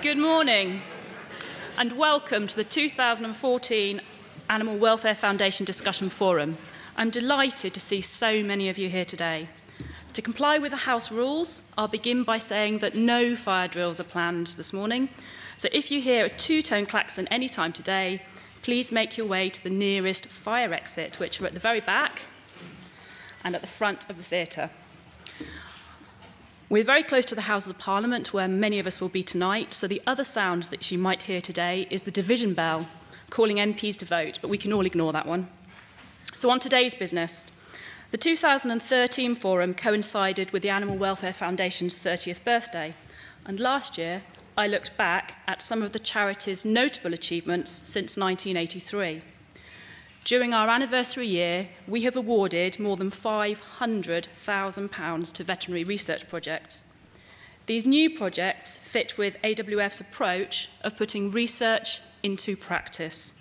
Good morning and welcome to the 2014 Animal Welfare Foundation Discussion Forum. I'm delighted to see so many of you here today. To comply with the House rules, I'll begin by saying that no fire drills are planned this morning. So if you hear a two-tone klaxon any time today, please make your way to the nearest fire exit, which are at the very back and at the front of the theatre. We're very close to the Houses of Parliament, where many of us will be tonight, so the other sound that you might hear today is the division bell calling MPs to vote, but we can all ignore that one. So on today's business, the 2013 forum coincided with the Animal Welfare Foundation's 30th birthday, and last year I looked back at some of the charity's notable achievements since 1983. During our anniversary year, we have awarded more than £500,000 to veterinary research projects. These new projects fit with AWF's approach of putting research into practice.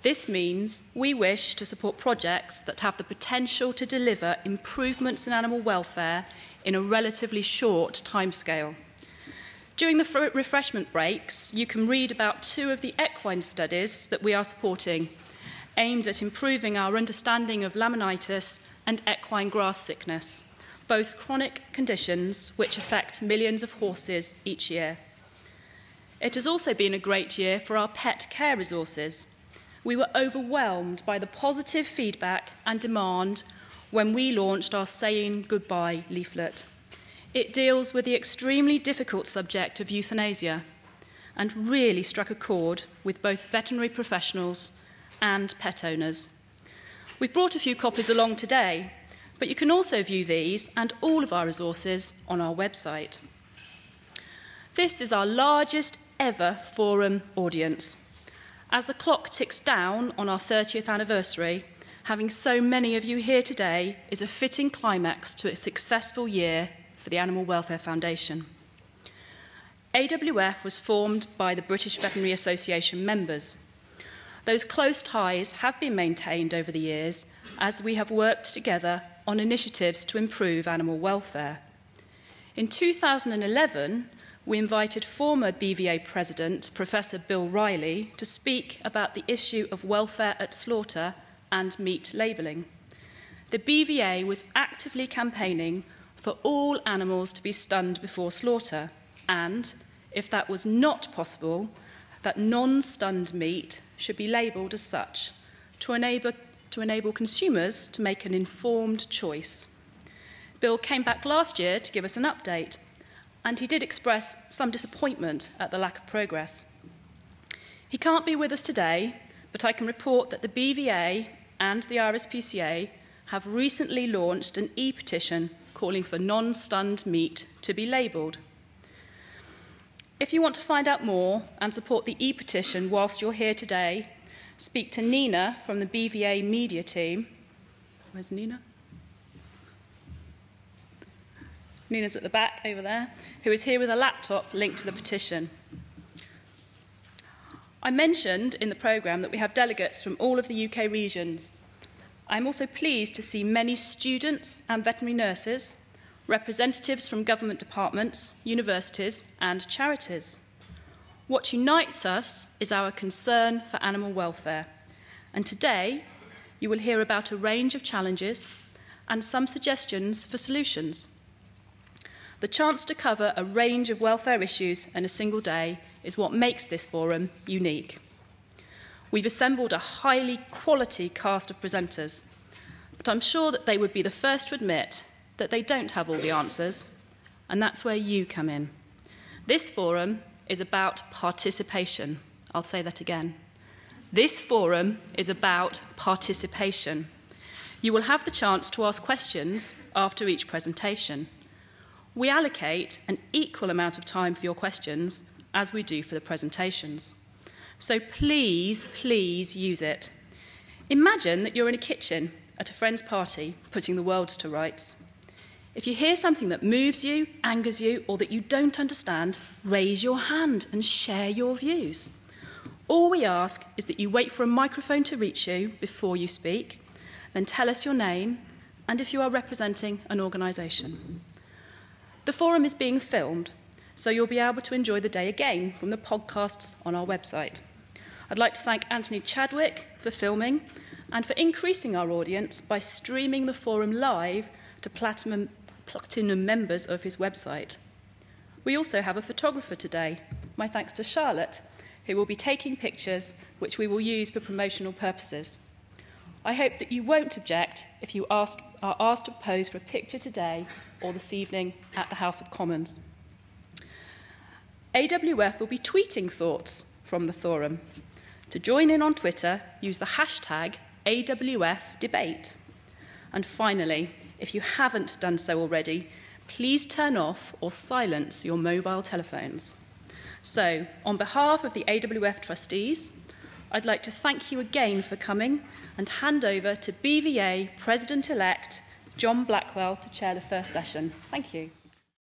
This means we wish to support projects that have the potential to deliver improvements in animal welfare in a relatively short timescale. During the refreshment breaks, you can read about two of the equine studies that we are supporting, aimed at improving our understanding of laminitis and equine grass sickness, both chronic conditions which affect millions of horses each year. It has also been a great year for our pet care resources. We were overwhelmed by the positive feedback and demand when we launched our Saying Goodbye leaflet. It deals with the extremely difficult subject of euthanasia and really struck a chord with both veterinary professionals and pet owners. We've brought a few copies along today, but you can also view these and all of our resources on our website. This is our largest ever forum audience. As the clock ticks down on our 30th anniversary, having so many of you here today is a fitting climax to a successful year for the Animal Welfare Foundation. AWF was formed by the British Veterinary Association members. Those close ties have been maintained over the years as we have worked together on initiatives to improve animal welfare. In 2011, we invited former BVA President, Professor Bill Riley, to speak about the issue of welfare at slaughter and meat labelling. The BVA was actively campaigning for all animals to be stunned before slaughter and, if that was not possible, that non-stunned meat should be labelled as such to enable consumers to make an informed choice. Bill came back last year to give us an update, and he did express some disappointment at the lack of progress. He can't be with us today, but I can report that the BVA and the RSPCA have recently launched an e-petition calling for non-stunned meat to be labelled. If you want to find out more and support the e-petition whilst you're here today, speak to Nina from the BVA media team. Where's Nina? Nina's at the back over there, who is here with a laptop linked to the petition. I mentioned in the programme that we have delegates from all of the UK regions. I'm also pleased to see many students and veterinary nurses, representatives from government departments, universities and charities. What unites us is our concern for animal welfare, and today you will hear about a range of challenges and some suggestions for solutions. The chance to cover a range of welfare issues in a single day is what makes this forum unique. We've assembled a highly quality cast of presenters, but I'm sure that they would be the first to admit that they don't have all the answers, and that's where you come in. This forum is about participation. I'll say that again. This forum is about participation. You will have the chance to ask questions after each presentation. We allocate an equal amount of time for your questions as we do for the presentations. So please, please use it. Imagine that you're in a kitchen at a friend's party putting the world to rights. If you hear something that moves you, angers you, or that you don't understand, raise your hand and share your views. All we ask is that you wait for a microphone to reach you before you speak, then tell us your name and if you are representing an organisation. The forum is being filmed, so you'll be able to enjoy the day again from the podcasts on our website. I'd like to thank Anthony Chadwick for filming and for increasing our audience by streaming the forum live to platinum members of his website. We also have a photographer today. My thanks to Charlotte, who will be taking pictures which we will use for promotional purposes. I hope that you won't object if you are asked to pose for a picture today or this evening at the House of Commons. AWF will be tweeting thoughts from the forum. To join in on Twitter, use the hashtag AWFdebate. And finally, if you haven't done so already, please turn off or silence your mobile telephones. So, on behalf of the AWF trustees, I'd like to thank you again for coming and hand over to BVA President-elect John Blackwell to chair the first session. Thank you.